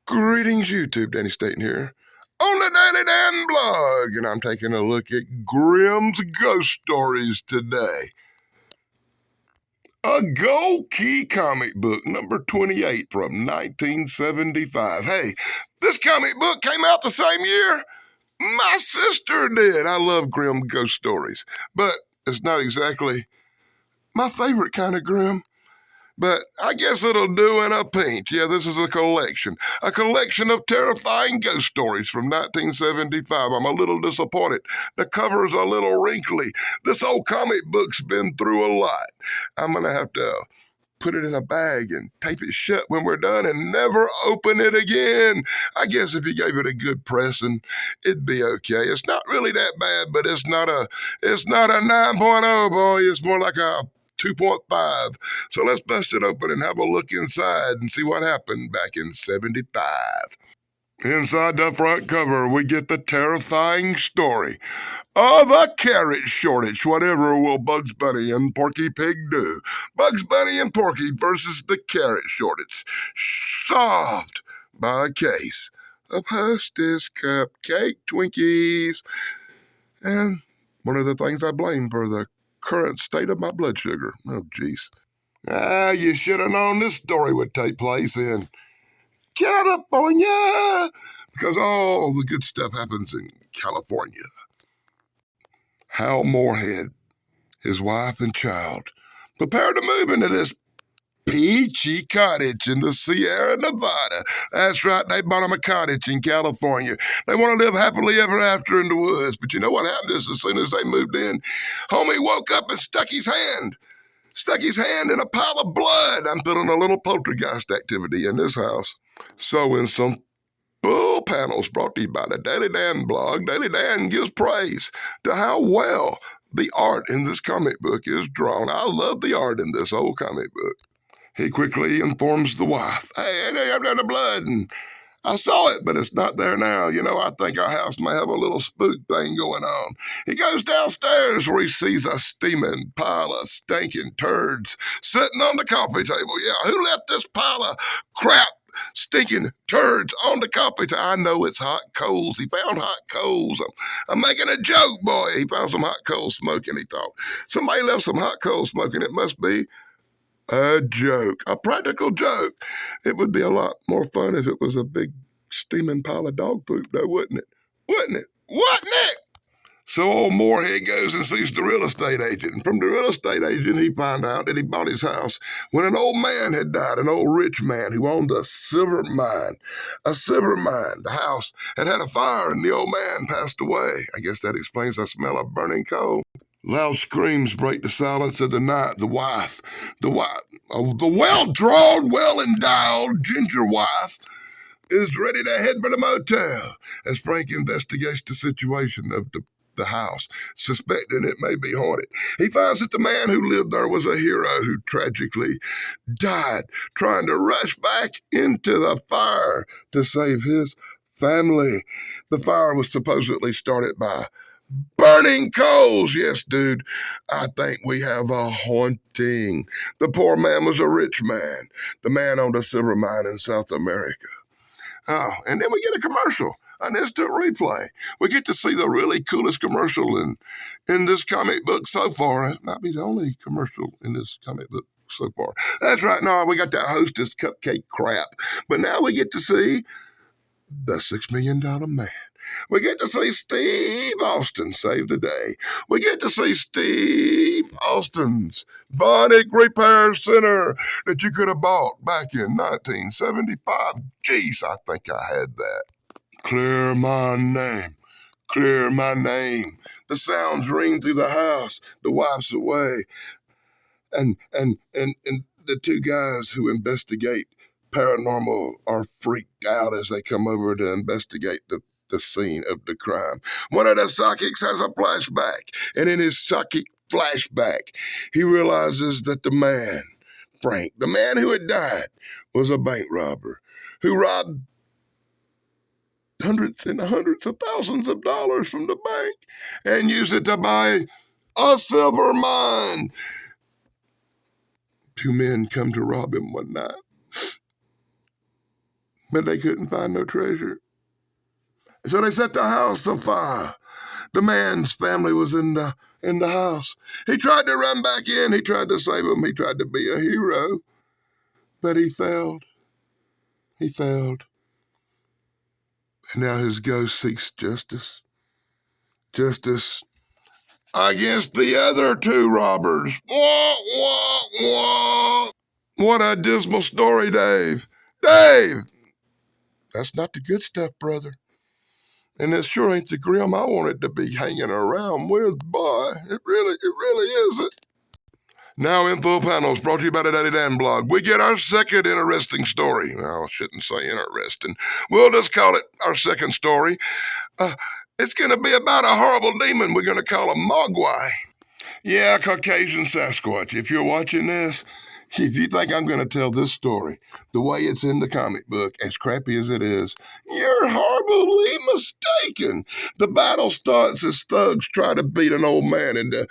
Greetings, YouTube. Danny Staten here on the Daily Dan blog, and I'm taking a look at Grimm's Ghost Stories today. A Gold Key comic book, number 28 from 1975. Hey, this comic book came out the same year my sister did. I love Grimm Ghost Stories, but it's not exactly my favorite kind of Grimm. But I guess it'll do in a pinch. Yeah, this is a collection of terrifying ghost stories from 1975. I'm a little disappointed. The cover's a little wrinkly. This old comic book's been through a lot. I'm going to have to put it in a bag and tape it shut when we're done and never open it again. I guess if you gave it a good pressing, it'd be okay. It's not really that bad, but it's not a 9.0, boy. It's more like a 2.5. So let's bust it open and have a look inside and see what happened back in 75. Inside the front cover, we get the terrifying story of a carrot shortage. Whatever will Bugs Bunny and Porky Pig do? Bugs Bunny and Porky versus the carrot shortage. Solved by a case of Hostess cupcake Twinkies. And one of the things I blame for the current state of my blood sugar. Oh, jeez. You should have known this story would take place in California, because all the good stuff happens in California. Hal Moorhead, his wife and child, prepare to move into this peachy cottage in the Sierra Nevada. That's right, they bought him a cottage in California. They want to live happily ever after in the woods. But you know what happened is as soon as they moved in, homie woke up and stuck his hand in a pile of blood. I'm feeling a little poltergeist activity in this house. So in some full panels brought to you by the Daily Dan blog, Daily Dan gives praise to how well the art in this comic book is drawn. I love the art in this old comic book. He quickly informs the wife, hey, I've done the blood, and I saw it, but it's not there now. You know, I think our house may have a little spook thing going on. He goes downstairs where he sees a steaming pile of stinking turds sitting on the coffee table. Yeah, who left this pile of crap, stinking turds on the coffee table? I know it's hot coals. He found hot coals. I'm making a joke, boy. He found some hot coals smoking, he thought. Somebody left some hot coals smoking. It must be a joke, a practical joke. It would be a lot more fun if it was a big steaming pile of dog poop, though, wouldn't it? Wouldn't it? So old Moorhead goes and sees the real estate agent. And from the real estate agent, he found out that he bought his house when an old man had died, an old rich man who owned a silver mine. A silver mine. The house had had a fire and the old man passed away. I guess that explains the smell of burning coal. Loud screams break the silence of the night. The well-drawn, well-endowed ginger wife is ready to head for the motel as Frank investigates the situation of the house, suspecting it may be haunted. He finds that the man who lived there was a hero who tragically died trying to rush back into the fire to save his family. The fire was supposedly started by burning coals. Yes, dude, I think we have a haunting. The poor man was a rich man. The man owned a silver mine in South America. Oh, and then we get a commercial, an instant replay. We get to see the really coolest commercial in this comic book so far. It might be the only commercial in this comic book so far. That's right. No, we got that Hostess cupcake crap. But now we get to see the $6 Million Man. We get to see Steve Austin save the day. We get to see Steve Austin's Bionic Repair Center that you could have bought back in 1975. Jeez, I think I had that. Clear my name. Clear my name. The sounds ring through the house. The wife's away. And the two guys who investigate paranormal are freaked out as they come over to investigate the scene of the crime. One of the psychics has a flashback, and in his psychic flashback, he realizes that the man, Frank, the man who had died, was a bank robber who robbed hundreds and hundreds of thousands of dollars from the bank and used it to buy a silver mine. Two men come to rob him one night. but they couldn't find no treasure. So they set the house afire. The man's family was in the house. He tried to run back in. He tried to save them. He tried to be a hero, but he failed. He failed. And now his ghost seeks justice. Justice against the other two robbers. Wah, wah, wah. What a dismal story, Dave. Dave! That's not the good stuff, brother. And it sure ain't the grim I wanted to be hanging around with, boy. It really isn't. Now, Info Panels, brought to you by the Daily Dan blog. We get our second interesting story. Well, I shouldn't say interesting. We'll just call it our second story. It's going to be about a horrible demon we're going to call a Mogwai. Yeah, Caucasian Sasquatch. If you're watching this, if you think I'm going to tell this story the way it's in the comic book, as crappy as it is, you're horribly mistaken. The battle starts as thugs try to beat an old man into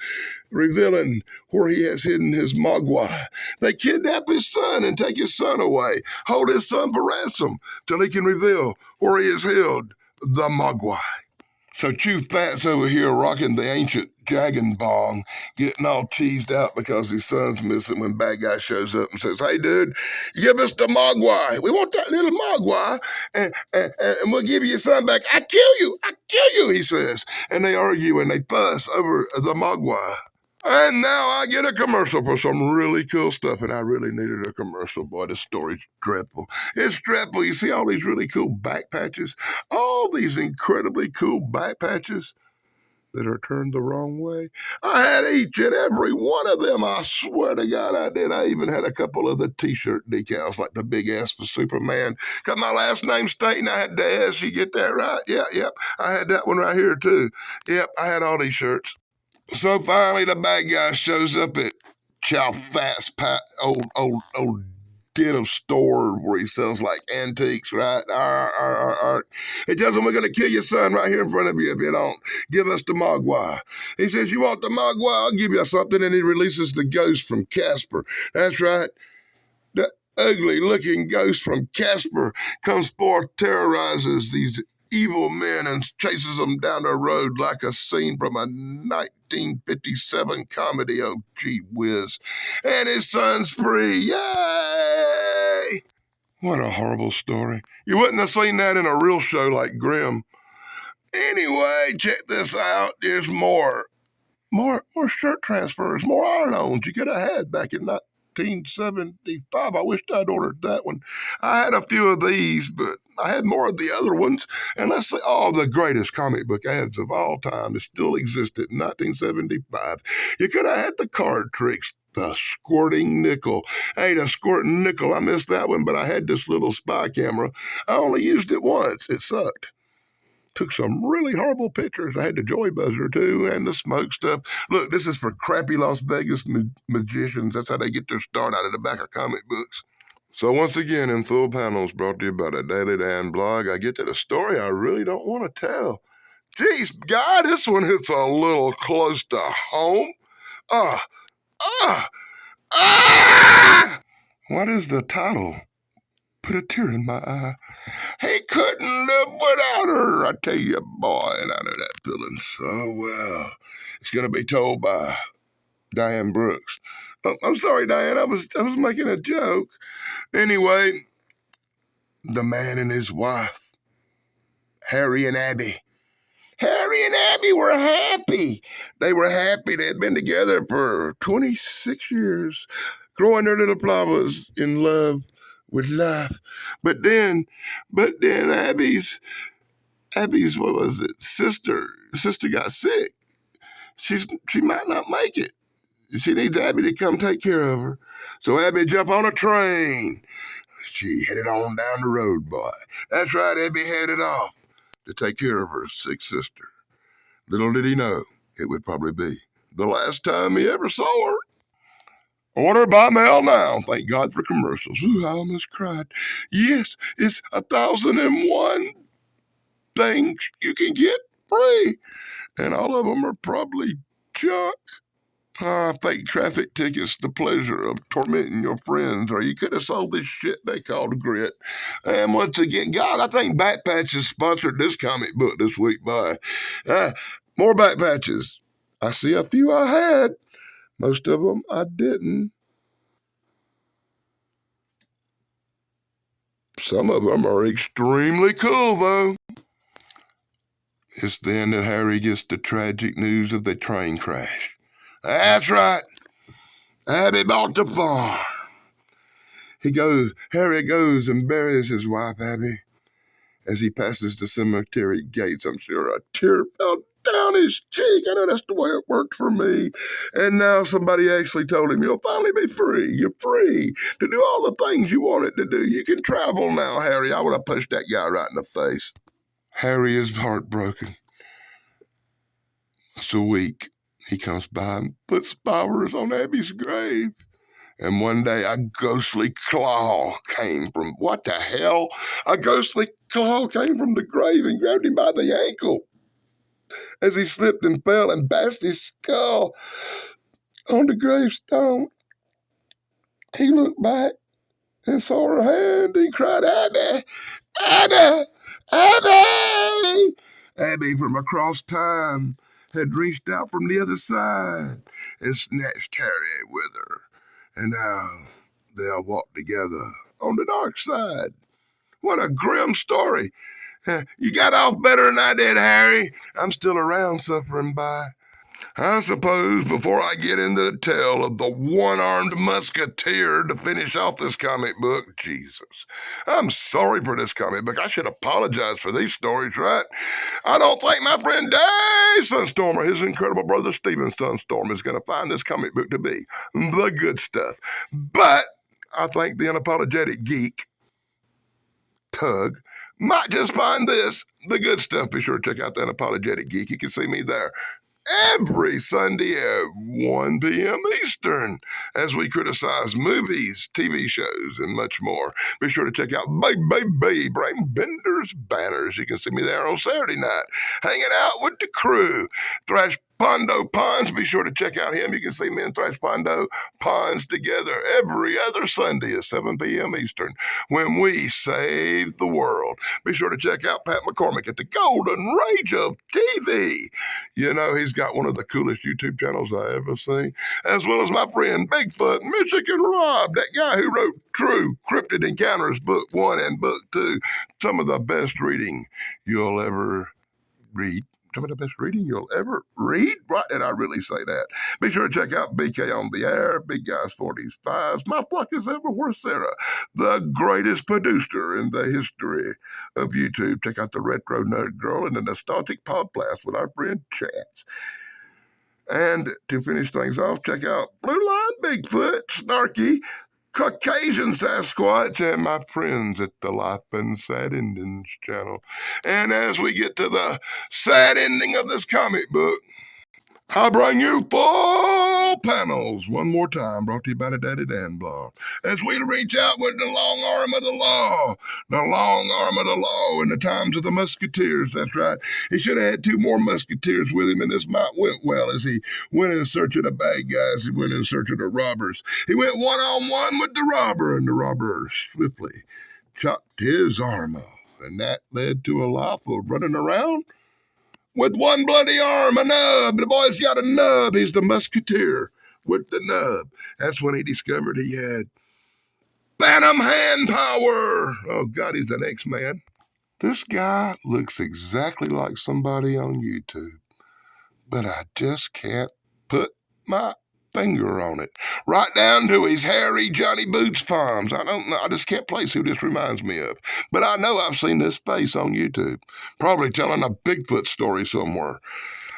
revealing where he has hidden his Mogwai. They kidnap his son and take his son away, hold his son for ransom till he can reveal where he has held the Mogwai. So Chew Fat's over here rocking the ancient dragon bong, getting all cheesed out because his son's missing when bad guy shows up and says, "Hey, dude, give us the Mogwai. We want that little Mogwai, and we'll give you your son back. I kill you, he says. And they argue and they fuss over the Mogwai. And now I get a commercial for some really cool stuff, and I really needed a commercial. Boy, this story's dreadful. It's dreadful. You see all these really cool back patches? All these incredibly cool back patches that are turned the wrong way. I had each and every one of them. I swear to God I did. I even had a couple of the t-shirt decals, like the big S for Superman. Got my last name Staten. I had the S. You get that right? Yep. I had that one right here, too. Yep, I had all these shirts. So finally, the bad guy shows up at Chow Fat's old denim store where he sells like antiques, right? He tells him, "We're going to kill your son right here in front of you if you don't give us the Mogwai." He says, "You want the Mogwai? I'll give you something." And he releases the ghost from Casper. That's right. The ugly-looking ghost from Casper comes forth, terrorizes these evil men, and chases them down the road like a scene from a 1957 comedy. Oh, gee whiz. And his son's free. Yay! What a horrible story. You wouldn't have seen that in a real show like Grimm. Anyway, check this out. There's more shirt transfers, more iron-ons you could have had back in 1975. I wished I'd ordered that one. I had a few of these, but I had more of the other ones. And let's say, the greatest comic book ads of all time that still existed in 1975. You could have had the card tricks. The squirting nickel. Hey, the squirting nickel, I missed that one, but I had this little spy camera. I only used it once. It sucked. Took some really horrible pictures. I had the joy buzzer, too, and the smoke stuff. Look, this is for crappy Las Vegas magicians. That's how they get their start out of the back of comic books. So once again, in Full Panels, brought to you by the Daily Dan blog, I get to the story I really don't want to tell. Geez, God, this one hits a little close to home. What is the title? Put a tear in my eye. He couldn't live without her, I tell you, boy, and I know that feeling so well. It's going to be told by Diane Brooks. Oh, I'm sorry, Diane, I was making a joke. Anyway, the man and his wife, Harry and Abby. Harry and Abby were happy. They were happy. They had been together for 26 years, growing their little flowers in love with life. But then Abby's what was it? Sister got sick. She might not make it. She needs Abby to come take care of her. So Abby jumped on a train. She headed on down the road, boy. That's right, Abby headed off to take care of her sick sister. Little did he know it would probably be the last time he ever saw her. Order by mail now. Thank God for commercials. Ooh, I almost cried. Yes, it's 1,001 things you can get free. And all of them are probably junk. Fake traffic tickets, the pleasure of tormenting your friends, or you could have sold this shit they called grit. And once again, God, I think Back Patches sponsored this comic book this week. By more Back Patches. I see a few I had. Most of them I didn't. Some of them are extremely cool, though. It's then that Harry gets the tragic news of the train crash. That's right. Abby bought the farm. Harry goes and buries his wife, Abby. As he passes the cemetery gates, I'm sure a tear fell down his cheek. I know that's the way it worked for me. And now somebody actually told him, you'll finally be free. You're free to do all the things you wanted to do. You can travel now, Harry. I would have punched that guy right in the face. Harry is heartbroken. It's a week. He comes by and puts flowers on Abby's grave. And one day a ghostly claw came from, what the hell? A ghostly claw came from the grave and grabbed him by the ankle. As he slipped and fell and bashed his skull on the gravestone, he looked back and saw her hand and cried, Abby! Abby! Abby! Abby from across time had reached out from the other side and snatched Harry with her. And now they'll walk together on the dark side. What a grim story. You got off better than I did, Harry. I'm still around suffering by. I suppose before I get into the tale of the one-armed musketeer to finish off this comic book, Jesus, I'm sorry for this comic book. I should apologize for these stories, right? I don't think my friend Dave Sunstorm or his incredible brother Steven Sunstorm is going to find this comic book to be the good stuff. But I think the unapologetic geek, Tug, might just find this the good stuff. Be sure to check out the Unapologetic Geek. You can see me there every Sunday at 1 p.m. Eastern as we criticize movies, TV shows, and much more. Be sure to check out Brain Bender's Banners. You can see me there on Saturday night, hanging out with the crew. Thrash Pondo Ponds, be sure to check out him. You can see me and Thrash Pondo Ponds together every other Sunday at 7 p.m. Eastern when we save the world. Be sure to check out Pat McCormick at the Golden Rage of TV. You know, he's got one of the coolest YouTube channels I ever seen, as well as my friend Bigfoot, Michigan Rob, that guy who wrote True Cryptid Encounters Book 1 and Book 2. Some of the best reading you'll ever read. Some of the best reading you'll ever read? Why did I really say that? Be sure to check out BK on the Air, Big Guys 45s, My Flock is Everywhere Sarah, the greatest producer in the history of YouTube. Check out the Retro Nerd Girl and the Nostalgic Podcast with our friend Chance. And to finish things off, check out Blue Line Bigfoot, Snarky, Caucasian Sasquatch, and my friends at the Life and Sad Endings channel. And as we get to the sad ending of this comic book, I bring you full panels one more time, brought to you by the Daddy Dan Blog. As we reach out with the long arm of the law, the long arm of the law in the times of the musketeers, that's right. He should have had 2 more musketeers with him, and this might went well as he went in search of the bad guys. He went in search of the robbers. He went one-on-one with the robber, and the robber swiftly chopped his arm off, and that led to a life of running around with one bloody arm, a nub. The boy's got a nub. He's the musketeer with the nub. That's when he discovered he had Phantom Hand power. Oh, God, he's an X-Man. This guy looks exactly like somebody on YouTube, but I just can't put my finger on it. Right down to his hairy Johnny Boots palms. I don't know. I just can't place who this reminds me of. But I know I've seen this face on YouTube. Probably telling a Bigfoot story somewhere.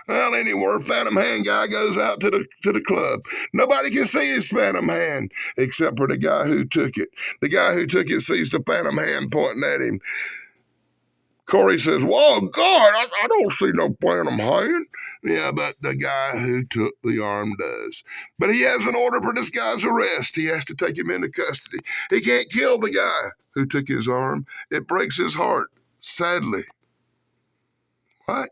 Well, anywhere, Phantom Hand guy goes out to the club. Nobody can see his Phantom Hand except for the guy who took it. The guy who took it sees the Phantom Hand pointing at him. Corey says, "Whoa, God, I don't see no Phantom Hand." Yeah, but the guy who took the arm does. But he has an order for this guy's arrest. He has to take him into custody. He can't kill the guy who took his arm. It breaks his heart, sadly. What?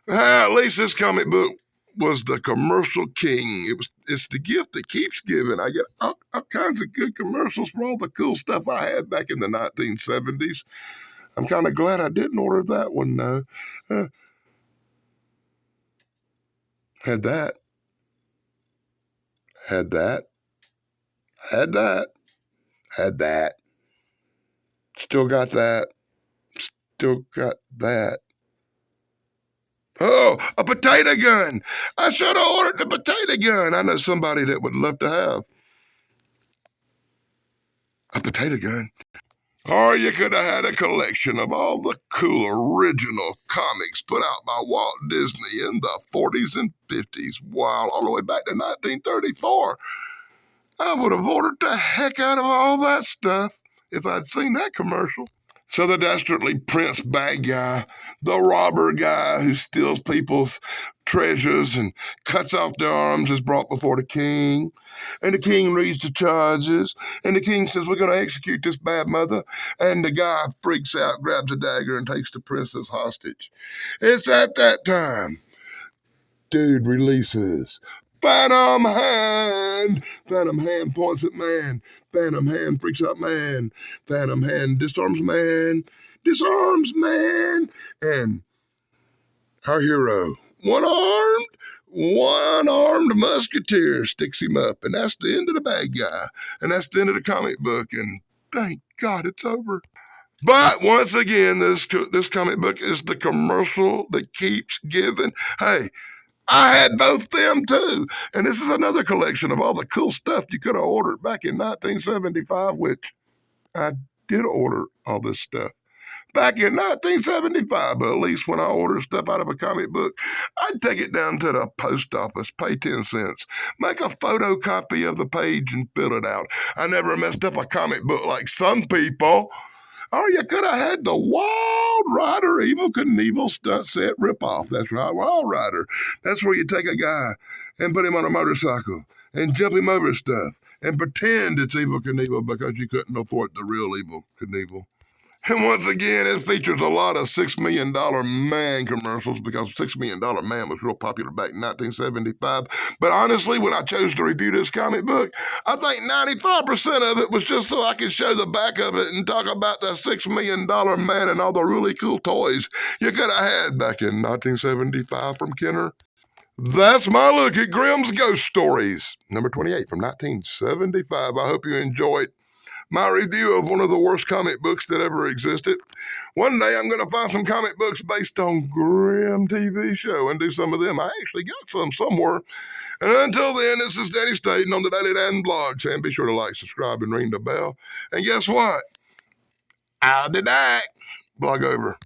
At least this comic book was the commercial king. It's the gift that keeps giving. I get all kinds of good commercials for all the cool stuff I had back in the 1970s. I'm kind of glad I didn't order that one, though. Had that. Had that. Had that. Had that. Still got that. Still got that. Oh, a potato gun. I should have ordered the potato gun. I know somebody that would love to have a potato gun. Or you could have had a collection of all the cool original comics put out by Walt Disney in the 40s and 50s, while all the way back to 1934. I would have ordered the heck out of all that stuff if I'd seen that commercial. So the dastardly prince bad guy, the robber guy who steals people's treasures and cuts off their arms, is brought before the king. And the king reads the charges. And the king says, we're going to execute this bad mother. And the guy freaks out, grabs a dagger, and takes the princess hostage. It's at that time dude releases Phantom Hand. Phantom Hand points at man. Phantom Hand freaks out man. Phantom Hand disarms man. Disarms man. And our hero, one-armed musketeer, sticks him up. And that's the end of the bad guy. And that's the end of the comic book. And thank God it's over. But once again, this comic book is the commercial that keeps giving. Hey, I had both them too. And this is another collection of all the cool stuff you could have ordered back in 1975, which I did order all this stuff back in 1975. But at least when I order stuff out of a comic book, I'd take it down to the post office, pay 10 cents, make a photocopy of the page and fill it out. I never messed up a comic book like some people. Or you could have had the Wild Rider Evel Knievel stunt set ripoff. That's right, Wild Rider. That's where you take a guy and put him on a motorcycle and jump him over stuff and pretend it's Evel Knievel because you couldn't afford the real Evel Knievel. And once again, it features a lot of $6 Million Man commercials because $6 Million Man was real popular back in 1975. But honestly, when I chose to review this comic book, I think 95% of it was just so I could show the back of it and talk about the $6 Million Man and all the really cool toys you could have had back in 1975 from Kenner. That's my look at Grimm's Ghost Stories, number 28 from 1975. I hope you enjoyed my review of one of the worst comic books that ever existed. One day I'm going to find some comic books based on Grimm TV show and do some of them. I actually got some somewhere. And until then, this is Danny Staten on the Daily Dan blog. And be sure to like, subscribe, and ring the bell. And guess what? I'll be back. Blog over.